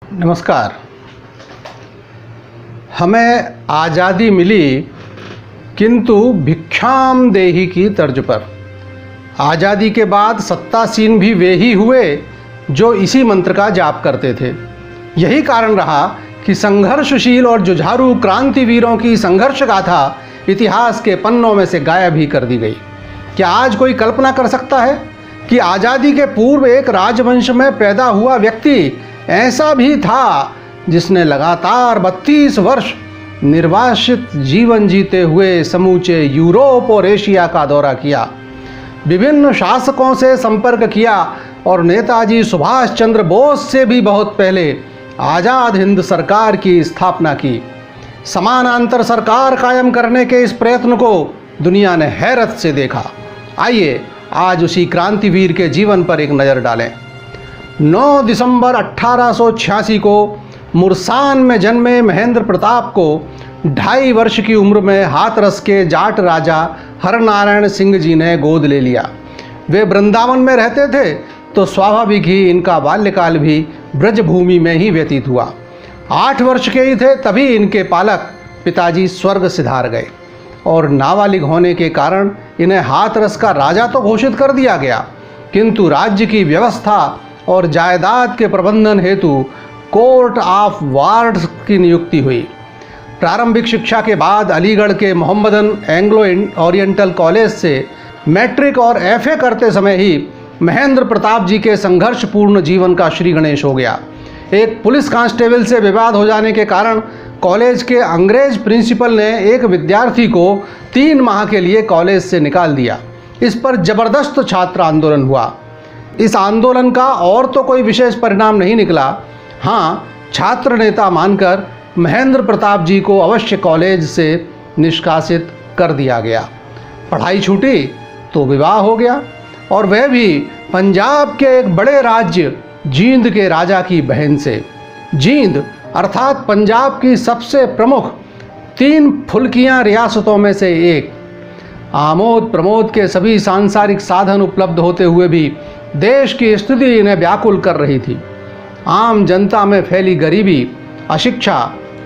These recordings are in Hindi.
नमस्कार। हमें आज़ादी मिली किंतु भिक्षाम देहि की तर्ज पर। आज़ादी के बाद सत्तासीन भी वे ही हुए जो इसी मंत्र का जाप करते थे। यही कारण रहा कि संघर्षशील और जुझारू क्रांतिवीरों की संघर्ष गाथा इतिहास के पन्नों में से गायब ही कर दी गई। क्या आज कोई कल्पना कर सकता है कि आज़ादी के पूर्व एक राजवंश में पैदा हुआ व्यक्ति ऐसा भी था जिसने लगातार 32 वर्ष निर्वासित जीवन जीते हुए समूचे यूरोप और एशिया का दौरा किया, विभिन्न शासकों से संपर्क किया और नेताजी सुभाष चंद्र बोस से भी बहुत पहले आज़ाद हिंद सरकार की स्थापना की। समानांतर सरकार कायम करने के इस प्रयत्न को दुनिया ने हैरत से देखा। आइए आज उसी क्रांतिवीर के जीवन पर एक नज़र डालें। 9 दिसंबर 1886 को मुरसान में जन्मे महेंद्र प्रताप को 2.5 वर्ष की उम्र में हाथरस के जाट राजा हरनारायण सिंह जी ने गोद ले लिया। वे वृंदावन में रहते थे तो स्वाभाविक ही इनका बाल्यकाल भी ब्रजभूमि में ही व्यतीत हुआ। 8 वर्ष के ही थे तभी इनके पालक पिताजी स्वर्ग सिधार गए और नाबालिग होने के कारण इन्हें हाथरस का राजा तो घोषित कर दिया गया, किंतु राज्य की व्यवस्था और जायदाद के प्रबंधन हेतु कोर्ट ऑफ वार्ड्स की नियुक्ति हुई। प्रारंभिक शिक्षा के बाद अलीगढ़ के मोहम्मदन एंग्लो ओरिएंटल कॉलेज से मैट्रिक और एफए करते समय ही महेंद्र प्रताप जी के संघर्षपूर्ण जीवन का श्री गणेश हो गया। एक पुलिस कांस्टेबल से विवाद हो जाने के कारण कॉलेज के अंग्रेज प्रिंसिपल ने एक विद्यार्थी को 3 माह के लिए कॉलेज से निकाल दिया। इस पर जबरदस्त छात्र आंदोलन हुआ। इस आंदोलन का और तो कोई विशेष परिणाम नहीं निकला। हाँ, छात्र नेता मानकर महेंद्र प्रताप जी को अवश्य कॉलेज से निष्कासित कर दिया गया। पढ़ाई छूटी तो विवाह हो गया और वह भी पंजाब के एक बड़े राज्य जींद के राजा की बहन से। जींद अर्थात पंजाब की सबसे प्रमुख 3 फुल्कियां रियासतों में से एक। आमोद प्रमोद के सभी सांसारिक साधन उपलब्ध होते हुए भी देश की स्थिति इन्हें व्याकुल कर रही थी। आम जनता में फैली गरीबी, अशिक्षा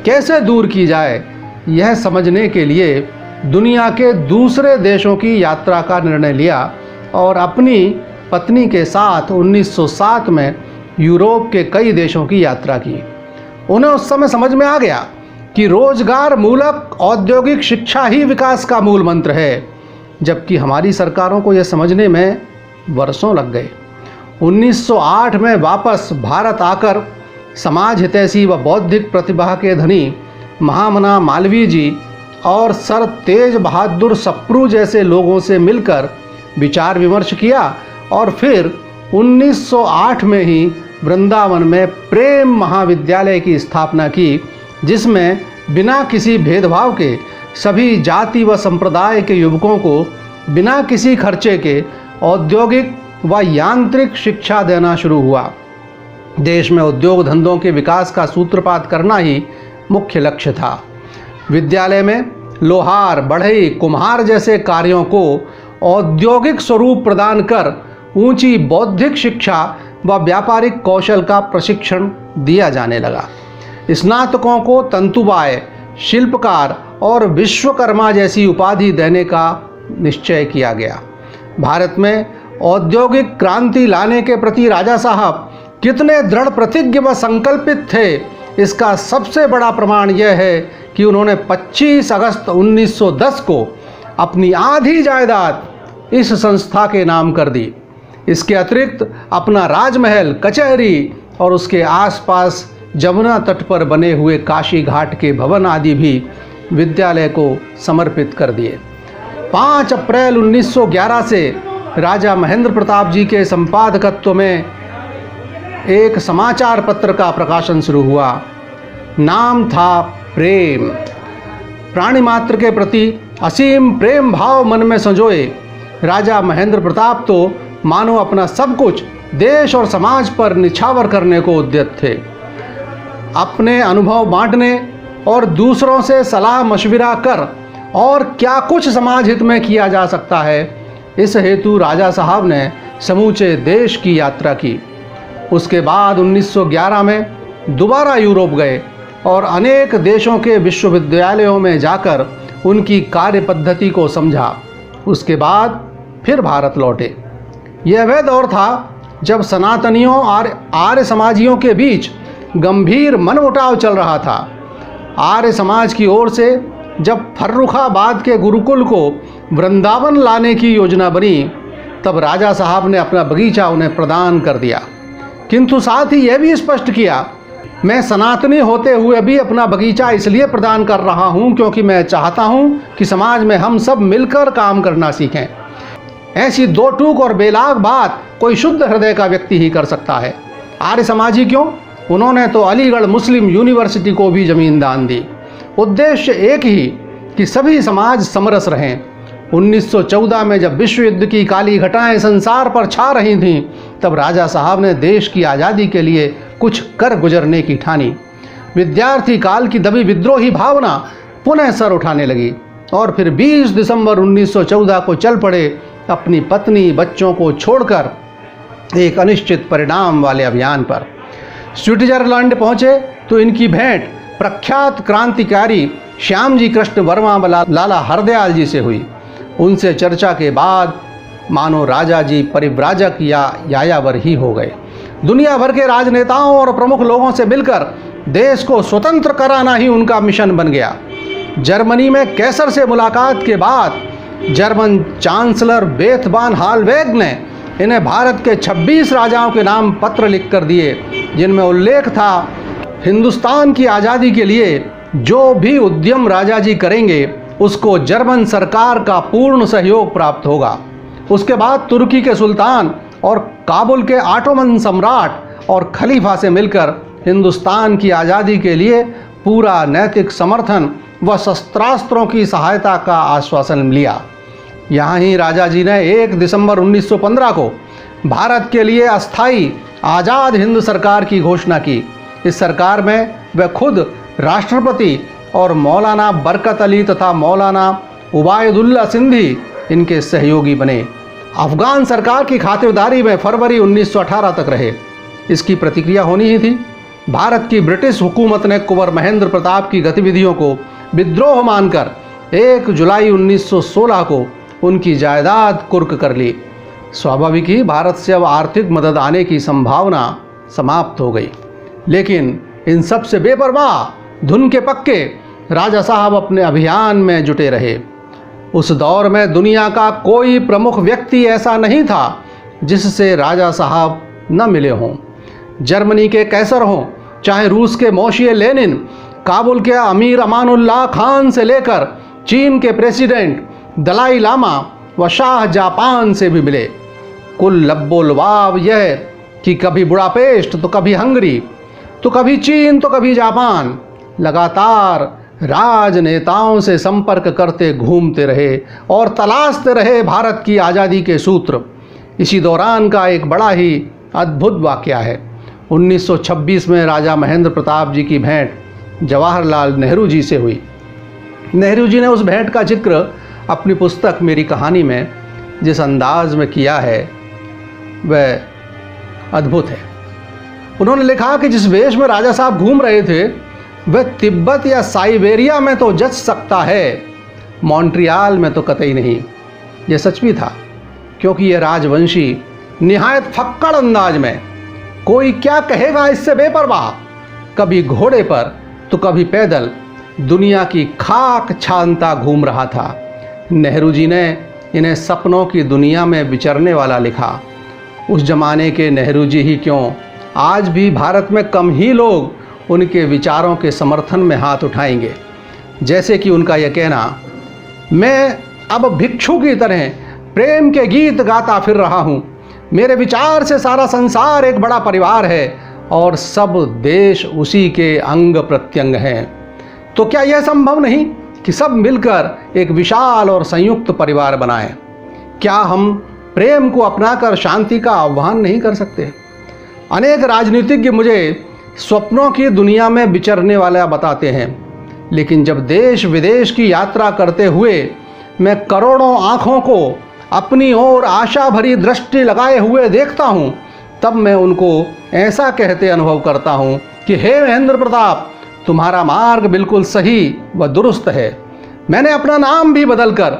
कैसे दूर की जाए, यह समझने के लिए दुनिया के दूसरे देशों की यात्रा का निर्णय लिया और अपनी पत्नी के साथ 1907 में यूरोप के कई देशों की यात्रा की। उन्हें उस समय समझ में आ गया कि रोजगार मूलक औद्योगिक शिक्षा ही विकास का मूल मंत्र है, जबकि हमारी सरकारों को यह समझने में वर्षों लग गए। 1908 में वापस भारत आकर समाज हितैषी व बौद्धिक प्रतिभा के धनी महामना मालवीय जी और सर तेज बहादुर सप्रू जैसे लोगों से मिलकर विचार विमर्श किया और फिर 1908 में ही वृंदावन में प्रेम महाविद्यालय की स्थापना की, जिसमें बिना किसी भेदभाव के सभी जाति व संप्रदाय के युवकों को बिना किसी खर्चे के औद्योगिक व यांत्रिक शिक्षा देना शुरू हुआ। देश में उद्योग धंधों के विकास का सूत्रपात करना ही मुख्य लक्ष्य था। विद्यालय में लोहार, बढ़ई, कुम्हार जैसे कार्यों को औद्योगिक स्वरूप प्रदान कर ऊंची बौद्धिक शिक्षा व व्यापारिक कौशल का प्रशिक्षण दिया जाने लगा। स्नातकों को तंतुबाय, शिल्पकार और विश्वकर्मा जैसी उपाधि देने का निश्चय किया गया। भारत में औद्योगिक क्रांति लाने के प्रति राजा साहब कितने दृढ़ प्रतिज्ञ व संकल्पित थे, इसका सबसे बड़ा प्रमाण यह है कि उन्होंने 25 अगस्त 1910 को अपनी आधी जायदाद इस संस्था के नाम कर दी। इसके अतिरिक्त अपना राजमहल, कचहरी और उसके आसपास जमुना तट पर बने हुए काशी घाट के भवन आदि भी विद्यालय को समर्पित कर दिए। 5 अप्रैल 1911 से राजा महेंद्र प्रताप जी के संपादकत्व में एक समाचार पत्र का प्रकाशन शुरू हुआ। नाम था प्रेम। प्राणी मात्र के प्रति असीम प्रेम भाव मन में संजोए राजा महेंद्र प्रताप तो मानो अपना सब कुछ देश और समाज पर निछावर करने को उद्यत थे। अपने अनुभव बांटने और दूसरों से सलाह मशविरा कर और क्या कुछ समाज हित में किया जा सकता है, इस हेतु राजा साहब ने समूचे देश की यात्रा की। उसके बाद 1911 में दोबारा यूरोप गए और अनेक देशों के विश्वविद्यालयों में जाकर उनकी कार्य पद्धति को समझा। उसके बाद फिर भारत लौटे। यह वह दौर था जब सनातनियों और आर्य समाजियों के बीच गंभीर मनमुटाव चल रहा था। आर्य समाज की ओर से जब फर्रुखाबाद के गुरुकुल को वृंदावन लाने की योजना बनी, तब राजा साहब ने अपना बगीचा उन्हें प्रदान कर दिया, किंतु साथ ही यह भी स्पष्ट किया, मैं सनातनी होते हुए भी अपना बगीचा इसलिए प्रदान कर रहा हूं क्योंकि मैं चाहता हूं कि समाज में हम सब मिलकर काम करना सीखें। ऐसी दो टूक और बेलाग बात कोई शुद्ध हृदय का व्यक्ति ही कर सकता है। आर्य समाजी क्यों, उन्होंने तो अलीगढ़ मुस्लिम यूनिवर्सिटी को भी जमीन दान दी। उद्देश्य एक ही कि सभी समाज समरस रहें। 1914 में जब विश्व युद्ध की काली घटाएं संसार पर छा रही थीं, तब राजा साहब ने देश की आज़ादी के लिए कुछ कर गुजरने की ठानी। विद्यार्थी काल की दबी विद्रोही भावना पुनः सर उठाने लगी और फिर 20 दिसंबर 1914 को चल पड़े अपनी पत्नी बच्चों को छोड़कर एक अनिश्चित परिणाम वाले अभियान पर। स्विट्जरलैंड पहुंचे तो इनकी भेंट प्रख्यात क्रांतिकारी श्यामजी कृष्ण वर्मा लाला हरदयाल जी से हुई। उनसे चर्चा के बाद मानो राजा जी परिव्राजक या यायावर ही हो गए। दुनिया भर के राजनेताओं और प्रमुख लोगों से मिलकर देश को स्वतंत्र कराना ही उनका मिशन बन गया। जर्मनी में कैसर से मुलाकात के बाद जर्मन चांसलर बेथबान हालवेग ने इन्हें भारत के 26 राजाओं के नाम पत्र लिख कर दिए, जिनमें उल्लेख था हिंदुस्तान की आज़ादी के लिए जो भी उद्यम राजा जी करेंगे उसको जर्मन सरकार का पूर्ण सहयोग प्राप्त होगा। उसके बाद तुर्की के सुल्तान और काबुल के ऑटोमन सम्राट और खलीफा से मिलकर हिंदुस्तान की आज़ादी के लिए पूरा नैतिक समर्थन व शस्त्रास्त्रों की सहायता का आश्वासन लिया। यहाँ ही राजा जी ने 1 दिसंबर 1915 को भारत के लिए अस्थायी आज़ाद हिंद सरकार की घोषणा की। इस सरकार में वे खुद राष्ट्रपति और मौलाना बरकत अली तथा मौलाना उबायदुल्ला सिंधी इनके सहयोगी बने। अफगान सरकार की खातिरदारी में फरवरी 1918 तक रहे। इसकी प्रतिक्रिया होनी ही थी। भारत की ब्रिटिश हुकूमत ने कुंवर महेंद्र प्रताप की गतिविधियों को विद्रोह मानकर 1 जुलाई 1916 को उनकी जायदाद कुर्क कर ली। स्वाभाविक ही भारत से अब आर्थिक मदद आने की संभावना समाप्त हो गई। लेकिन इन सब से बेपरवाह धुन के पक्के राजा साहब अपने अभियान में जुटे रहे। उस दौर में दुनिया का कोई प्रमुख व्यक्ति ऐसा नहीं था जिससे राजा साहब न मिले हों। जर्मनी के कैसर हों, चाहे रूस के मोशिए लेनिन, काबुल के अमीर अमानुल्लाह खान से लेकर चीन के प्रेसिडेंट दलाई लामा व शाह जापान से भी मिले। कुल लब्बोलवाब यह कि कभी बुडापेस्ट तो कभी हंगरी तो कभी चीन तो कभी जापान लगातार राजनेताओं से संपर्क करते घूमते रहे और तलाशते रहे भारत की आज़ादी के सूत्र। इसी दौरान का एक बड़ा ही अद्भुत वाक़या है। 1926 में राजा महेंद्र प्रताप जी की भेंट जवाहरलाल नेहरू जी से हुई। नेहरू जी ने उस भेंट का जिक्र अपनी पुस्तक मेरी कहानी में जिस अंदाज में किया है वह अद्भुत है। उन्होंने लिखा कि जिस वेश में राजा साहब घूम रहे थे वह तिब्बत या साइबेरिया में तो जच सकता है, मॉन्ट्रियाल में तो कतई नहीं। यह सच भी था, क्योंकि यह राजवंशी निहायत फक्कड़ अंदाज में कोई क्या कहेगा इससे बेपरवाह, कभी घोड़े पर तो कभी पैदल दुनिया की खाक छानता घूम रहा था। नेहरू जी ने इन्हें सपनों की दुनिया में विचरने वाला लिखा। उस जमाने के नेहरू जी ही क्यों, आज भी भारत में कम ही लोग उनके विचारों के समर्थन में हाथ उठाएंगे। जैसे कि उनका यह कहना, मैं अब भिक्षु की तरह प्रेम के गीत गाता फिर रहा हूँ। मेरे विचार से सारा संसार एक बड़ा परिवार है और सब देश उसी के अंग प्रत्यंग हैं। तो क्या यह संभव नहीं कि सब मिलकर एक विशाल और संयुक्त परिवार बनाएं? क्या हम प्रेम को अपनाकर शांति का आह्वान नहीं कर सकते? अनेक राजनीतिज्ञ मुझे स्वप्नों की दुनिया में विचरने वाला बताते हैं, लेकिन जब देश विदेश की यात्रा करते हुए मैं करोड़ों आँखों को अपनी ओर आशा भरी दृष्टि लगाए हुए देखता हूँ, तब मैं उनको ऐसा कहते अनुभव करता हूँ कि हे महेंद्र प्रताप, तुम्हारा मार्ग बिल्कुल सही व दुरुस्त है। मैंने अपना नाम भी बदलकर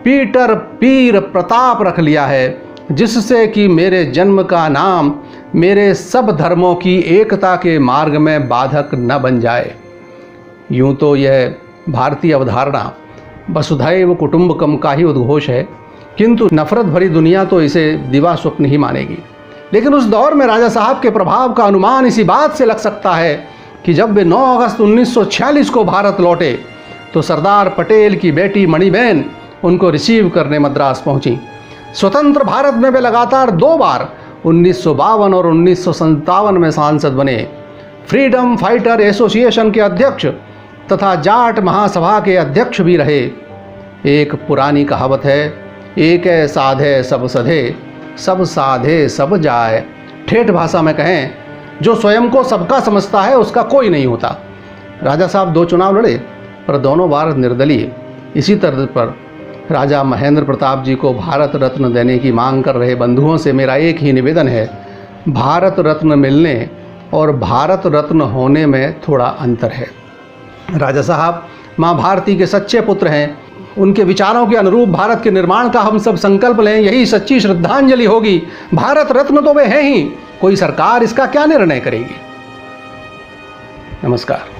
पीटर पीर प्रताप रख लिया है, जिससे कि मेरे जन्म का नाम मेरे सब धर्मों की एकता के मार्ग में बाधक न बन जाए। यूं तो यह भारतीय अवधारणा वसुधैव कुटुंबकम का ही उद्घोष है, किंतु नफरत भरी दुनिया तो इसे दिवा स्वप्न ही मानेगी। लेकिन उस दौर में राजा साहब के प्रभाव का अनुमान इसी बात से लग सकता है कि जब वे 9 अगस्त 1946 को भारत लौटे तो सरदार पटेल की बेटी मणिबेन उनको रिसीव करने मद्रास पहुंची। स्वतंत्र भारत में वे लगातार 2 बार 1952 और 1957 में सांसद बने, फ्रीडम फाइटर एसोसिएशन के अध्यक्ष तथा जाट महासभा के अध्यक्ष भी रहे। एक पुरानी कहावत है, एक साधे सब सधे, सब साधे सब जाए। ठेठ भाषा में कहें, जो स्वयं को सबका समझता है उसका कोई नहीं होता। राजा साहब 2 चुनाव लड़े पर दोनों बार निर्दलीय। इसी तर्ज पर राजा महेंद्र प्रताप जी को भारत रत्न देने की मांग कर रहे बंधुओं से मेरा एक ही निवेदन है, भारत रत्न मिलने और भारत रत्न होने में थोड़ा अंतर है। राजा साहब माँ भारती के सच्चे पुत्र हैं। उनके विचारों के अनुरूप भारत के निर्माण का हम सब संकल्प लें, यही सच्ची श्रद्धांजलि होगी। भारत रत्न तो वे हैं ही, कोई सरकार इसका क्या निर्णय करेगी। नमस्कार।